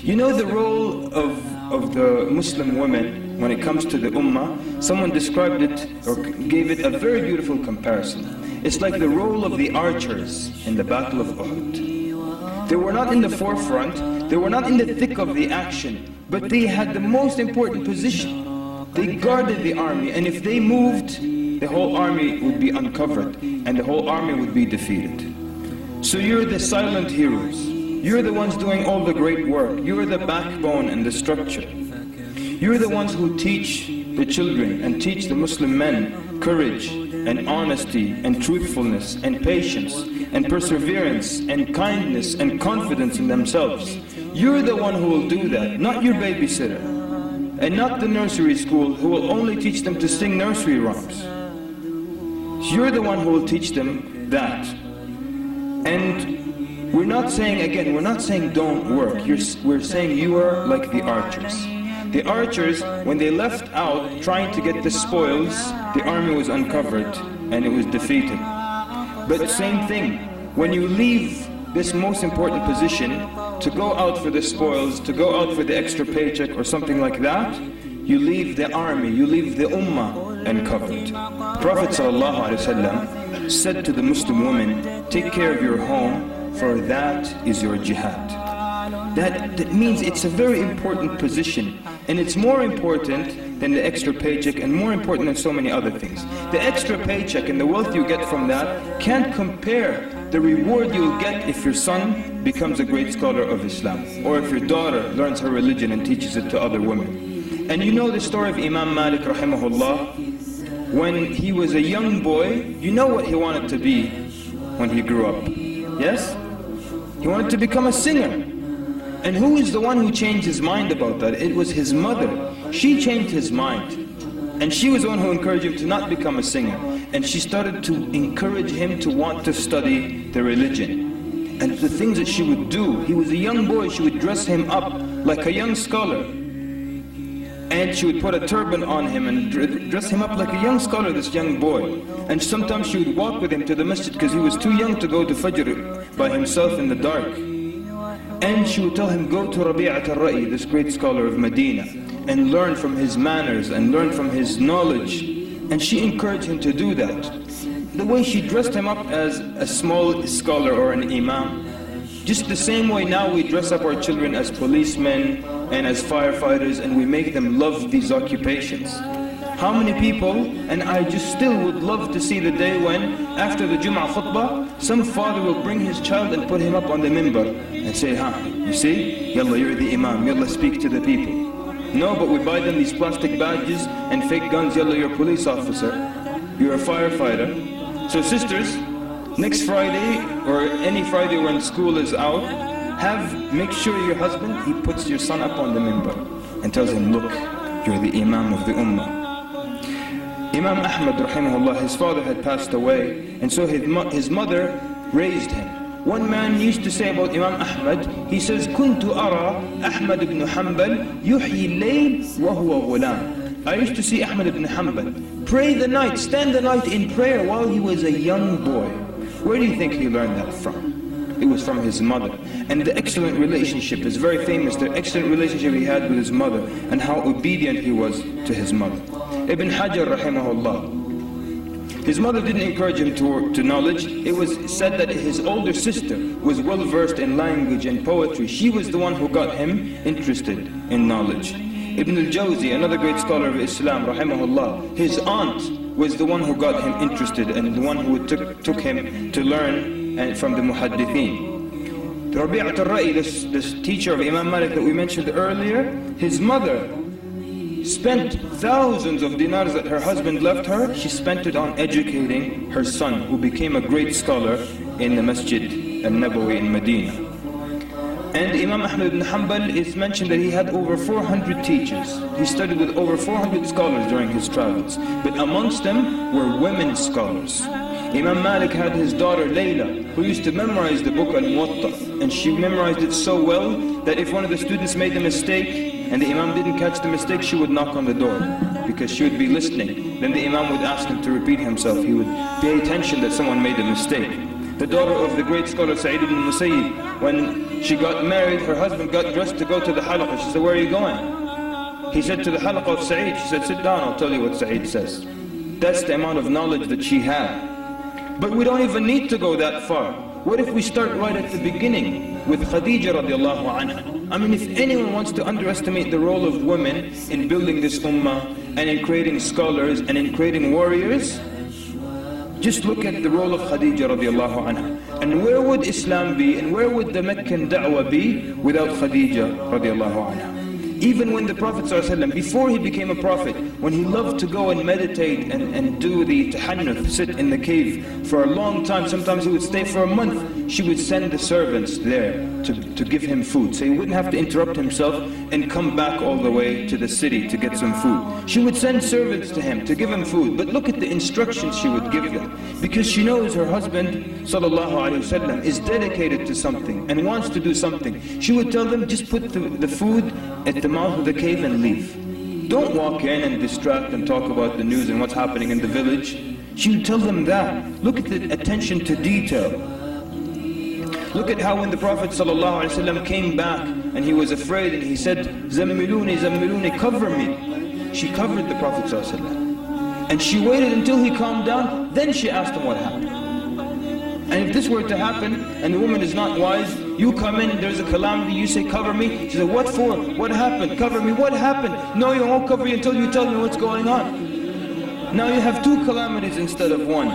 You know the role of the Muslim women when it comes to the Ummah? Someone described it or gave it a very beautiful comparison. It's like the role of the archers in the Battle of Uhud. They were not in the forefront, they were not in the thick of the action, but they had the most important position. They guarded the army, and if they moved, the whole army would be uncovered and the whole army would be defeated. So you're the silent heroes. You're the ones doing all the great work. You're the backbone and the structure. You're the ones who teach the children and teach the Muslim men courage and honesty and truthfulness and patience and perseverance and kindness and confidence in themselves. You're the one who will do that, not your babysitter, and not the nursery school who will only teach them to sing nursery rhymes. You're the one who will teach them that. And we're not saying, again, we're not saying don't work. We're saying you are like the archers. The archers, when they left out trying to get the spoils, the army was uncovered and it was defeated. But same thing, when you leave this most important position to go out for the spoils, to go out for the extra paycheck or something like that, you leave the army, you leave the Ummah uncovered. Prophet ﷺ said to the Muslim women, take care of your home, for that is your jihad. That means it's a very important position, and it's more important than the extra paycheck and more important than so many other things. The extra paycheck and the wealth you get from that can't compare the reward you'll get if your son becomes a great scholar of Islam, or if your daughter learns her religion and teaches it to other women. And you know the story of Imam Malik rahimahullah. When he was a young boy, you know what he wanted to be when he grew up? Yes? He wanted to become a singer. And who is the one who changed his mind about that? It was his mother. She changed his mind. And she was the one who encouraged him to not become a singer. And she started to encourage him to want to study the religion. And the things that she would do, he was a young boy, she would dress him up like a young scholar. And she would put a turban on him and dress him up like a young scholar, this young boy. And sometimes she would walk with him to the masjid because he was too young to go to Fajr by himself in the dark. And she would tell him, go to Rabi'at al-Ra'i, this great scholar of Medina, and learn from his manners and learn from his knowledge. And she encouraged him to do that. The way she dressed him up as a small scholar or an imam, just the same way now we dress up our children as policemen and as firefighters, and we make them love these occupations. How many people, and I just still would love to see the day when, after the Jum'ah khutbah, some father will bring his child and put him up on the minbar and say, you see, yalla, you're the imam, yalla, speak to the people. No, but we buy them these plastic badges and fake guns, yalla, you're a police officer, you're a firefighter. So sisters, next Friday, or any Friday when school is out, make sure your husband, he puts your son up on the minbar and tells him, look, you're the imam of the ummah. Imam Ahmad rahimahullah, his father had passed away, and so his mother raised him. One man used to say about Imam Ahmad, he says, كنت أرى أحمد بن حنبل يحيي الليل وهو غلام. I used to see Ahmad ibn Hanbal pray the night, stand the night in prayer while he was a young boy. Where do you think he learned that from? It was from his mother. And the excellent relationship is very famous, the excellent relationship he had with his mother and how obedient he was to his mother. Ibn Hajar rahimahullah, his mother didn't encourage him to knowledge. It was said that his older sister was well versed in language and poetry. She was the one who got him interested in knowledge. Ibn al-Jawzi, another great scholar of Islam rahimahullah, his aunt was the one who got him interested and the one who took him to learn from the muhaddithin. Rabi'at al-Ra'i, this teacher of Imam Malik that we mentioned earlier, his mother spent thousands of dinars that her husband left her. She spent it on educating her son, who became a great scholar in the Masjid al-Nabawi in Medina. And Imam Ahmad ibn Hanbal, is mentioned that he had over 400 teachers. He studied with over 400 scholars during his travels, but amongst them were women scholars. Imam Malik had his daughter Layla, who used to memorize the book Al-Muwatta, and she memorized it so well that if one of the students made a mistake and the Imam didn't catch the mistake, she would knock on the door because she would be listening. Then the Imam would ask him to repeat himself. He would pay attention that someone made a mistake. The daughter of the great scholar Sa'id ibn Musayyib, when She got married, her husband got dressed to go to the halaqah. She said, where are you going? He said, to the halaqah of Sa'id. She said, sit down, I'll tell you what Sa'id says. That's the amount of knowledge that she had. But we don't even need to go that far. What if we start right at the beginning with Khadija radiallahu anha? I mean, if anyone wants to underestimate the role of women in building this ummah and in creating scholars and in creating warriors, just look at the role of Khadija radiallahu anha. And where would Islam be and where would the Meccan da'wah be without Khadija radiallahu anha? Even when the Prophet ﷺ, before he became a prophet, when he loved to go and meditate and do the tahannuth, sit in the cave for a long time, sometimes he would stay for a month, she would send the servants there to give him food. So he wouldn't have to interrupt himself and come back all the way to the city to get some food. She would send servants to him to give him food. But look at the instructions she would give them. Because she knows her husband ﷺ is dedicated to something and wants to do something. She would tell them, just put the food at the mouth of the cave and leave. Don't walk in and distract and talk about the news and what's happening in the village. She would tell them that. Look at the attention to detail. Look at how when the Prophet ﷺ came back and he was afraid and he said, Zammiluni, Zammiluni, cover me. She covered the Prophet ﷺ. And she waited until he calmed down, then she asked him what happened. And if this were to happen, and the woman is not wise, you come in, there's a calamity, you say, cover me. She said, what for? What happened? Cover me, what happened? No, you won't cover you until you tell me what's going on. Now you have two calamities instead of one.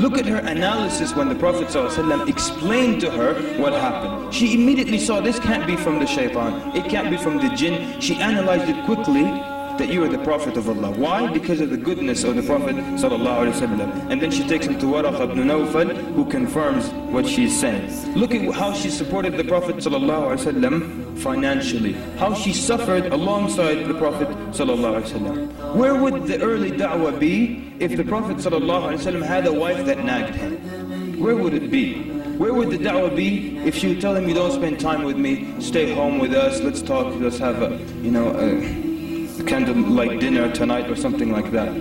Look at her analysis when the Prophet ﷺ explained to her what happened. She immediately saw, this can't be from the shaitan, it can't be from the jinn. She analyzed it quickly, that you are the Prophet of Allah. Why? Because of the goodness of the Prophet ﷺ. And then she takes him to Waraq ibn Nawfal, who confirms what she's saying. Look at how she supported the Prophet ﷺ financially. How she suffered alongside the Prophet ﷺ. Where would the early da'wah be if the Prophet ﷺ had a wife that nagged him? Where would it be? Where would the da'wah be if she would tell him, you don't spend time with me, stay home with us, let's talk, let's have a candlelight dinner tonight or something like that.